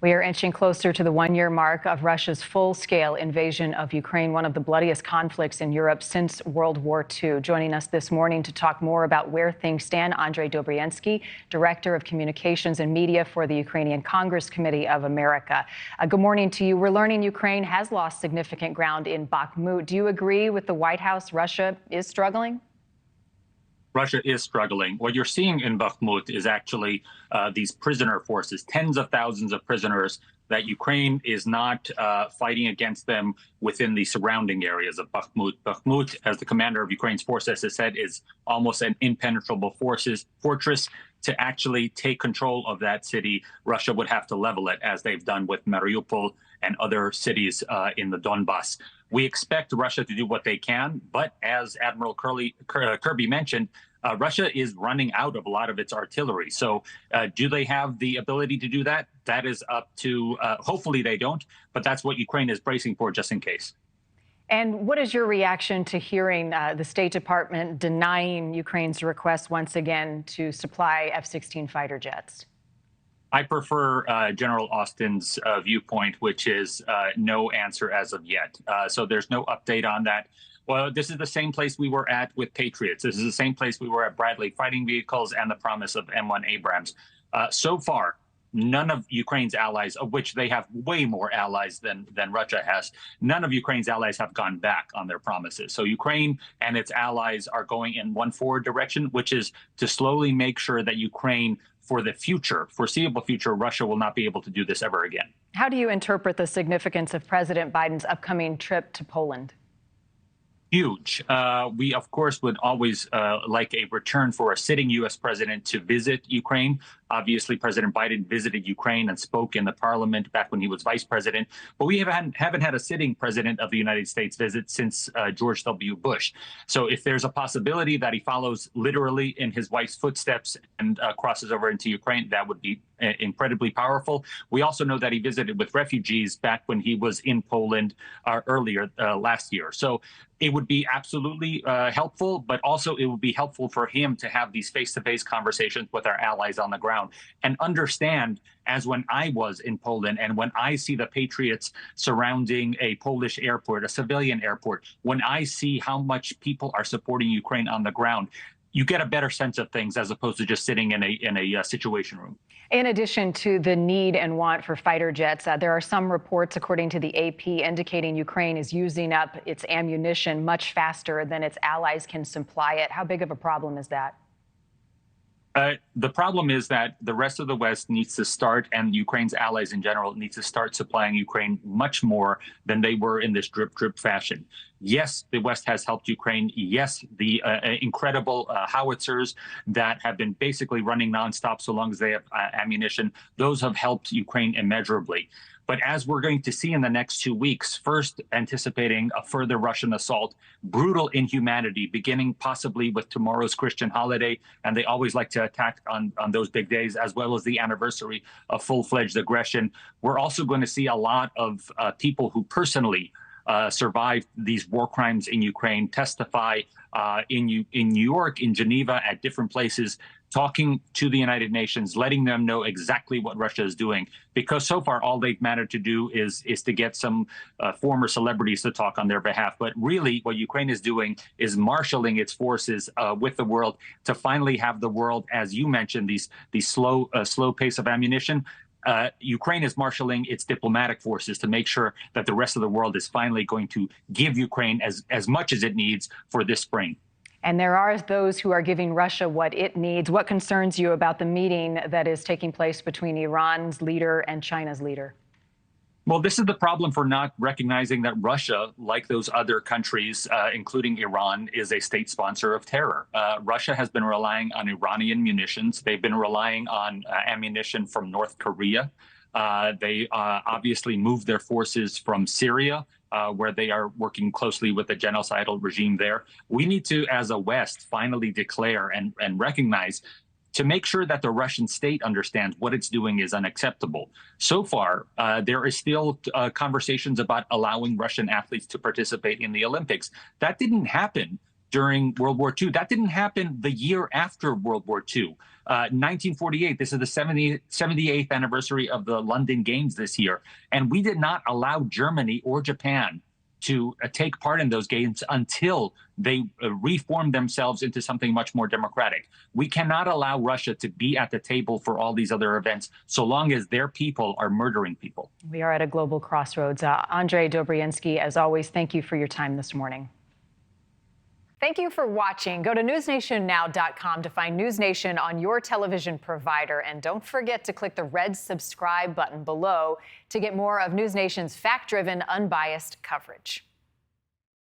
We are inching closer to the one-year mark of Russia's full-scale invasion of Ukraine, one of the bloodiest conflicts in Europe since World War II. Joining us this morning to talk more about where things stand, Andrij Dobriasky, Director of Communications and Media for the Ukrainian Congress Committee of America. Good morning to you. We're learning Ukraine has lost significant ground in Bakhmut. Do you agree with the White House? Russia is struggling? Russia is struggling. What you're seeing in Bakhmut is actually these prisoner forces, tens of thousands of prisoners that Ukraine is not fighting against them within the surrounding areas of Bakhmut. Bakhmut, as the commander of Ukraine's forces has said, is almost an impenetrable fortress. To actually take control of that city, Russia would have to level it, as they've done with Mariupol and other cities in the Donbass. We expect Russia to do what they can, but as Admiral Kirby mentioned, Russia is running out of a lot of its artillery. So do they have the ability to do that? That is up to, hopefully they don't, but that's what Ukraine is bracing for just in case. And what is your reaction to hearing the State Department denying Ukraine's request once again to supply F-16 fighter jets? I prefer General Austin's viewpoint, which is no answer as of yet. So there's no update on that. Well, this is the same place we were at with Patriots. This is the same place we were at Bradley fighting vehicles and the promise of M1 Abrams. So far, none of Ukraine's allies, of which they have way more allies than Russia has, none of Ukraine's allies have gone back on their promises. So Ukraine and its allies are going in one forward direction, which is to slowly make sure that Ukraine, for the future, foreseeable future, Russia will not be able to do this ever again. How do you interpret the significance of President Biden's upcoming trip to Poland? Huge. We, of course, would always like a return for a sitting U.S. president to visit Ukraine. Obviously, President Biden visited Ukraine and spoke in the parliament back when he was vice president. But we haven't had a sitting president of the United States visit since George W. Bush. So if there's a possibility that he follows literally in his wife's footsteps and crosses over into Ukraine, that would be incredibly powerful. We also know that he visited with refugees back when he was in Poland earlier last year. So it would be absolutely helpful, but also it would be helpful for him to have these face-to-face conversations with our allies on the ground and understand, as when I was in Poland and when I see the Patriots surrounding a Polish airport, a civilian airport, when I see how much people are supporting Ukraine on the ground, you get a better sense of things as opposed to just sitting in a situation room. In addition to the need and want for fighter jets, there are some reports, according to the AP, indicating Ukraine is using up its ammunition much faster than its allies can supply it. How big of a problem is that? The problem is that the rest of the West needs to start, and Ukraine's allies in general need to start supplying Ukraine much more than they were in this drip fashion. Yes, the West has helped Ukraine. Yes, the incredible howitzers that have been basically running nonstop so long as they have ammunition, those have helped Ukraine immeasurably. But as we're going to see in the next 2 weeks, first anticipating a further Russian assault, brutal inhumanity, beginning possibly with tomorrow's Christian holiday, and they always like to attack on those big days, as well as the anniversary of full-fledged aggression. We're also going to see a lot of people who personally survived these war crimes in Ukraine testify in New York, in Geneva, at different places, talking to the United Nations, letting them know exactly what Russia is doing. Because so far, all they've managed to do is to get some former celebrities to talk on their behalf. But really, what Ukraine is doing is marshaling its forces with the world to finally have the world, as you mentioned, these slow pace of ammunition. Ukraine is marshaling its diplomatic forces to make sure that the rest of the world is finally going to give Ukraine as much as it needs for this spring. And there are those who are giving Russia what it needs. What concerns you about the meeting that is taking place between Iran's leader and China's leader? Well, this is the problem for not recognizing that Russia, like those other countries, including Iran, is a state sponsor of terror. Russia has been relying on Iranian munitions. They've been relying on ammunition from North Korea. They obviously moved their forces from Syria, where they are working closely with the genocidal regime there. We need to, as a West, finally declare and recognize, to make sure that the Russian state understands what it's doing is unacceptable. So far, there is still conversations about allowing Russian athletes to participate in the Olympics. That didn't happen during World War II. That didn't happen the year after World War II. 1948, this is the 78th anniversary of the London Games this year. And we did not allow Germany or Japan to take part in those games until they reformed themselves into something much more democratic. We cannot allow Russia to be at the table for all these other events so long as their people are murdering people. We are at a global crossroads. Andrij Dobriasky, as always, thank you for your time this morning. Thank you for watching. Go to newsnationnow.com to find NewsNation on your television provider. And don't forget to click the red subscribe button below to get more of NewsNation's fact-driven, unbiased coverage.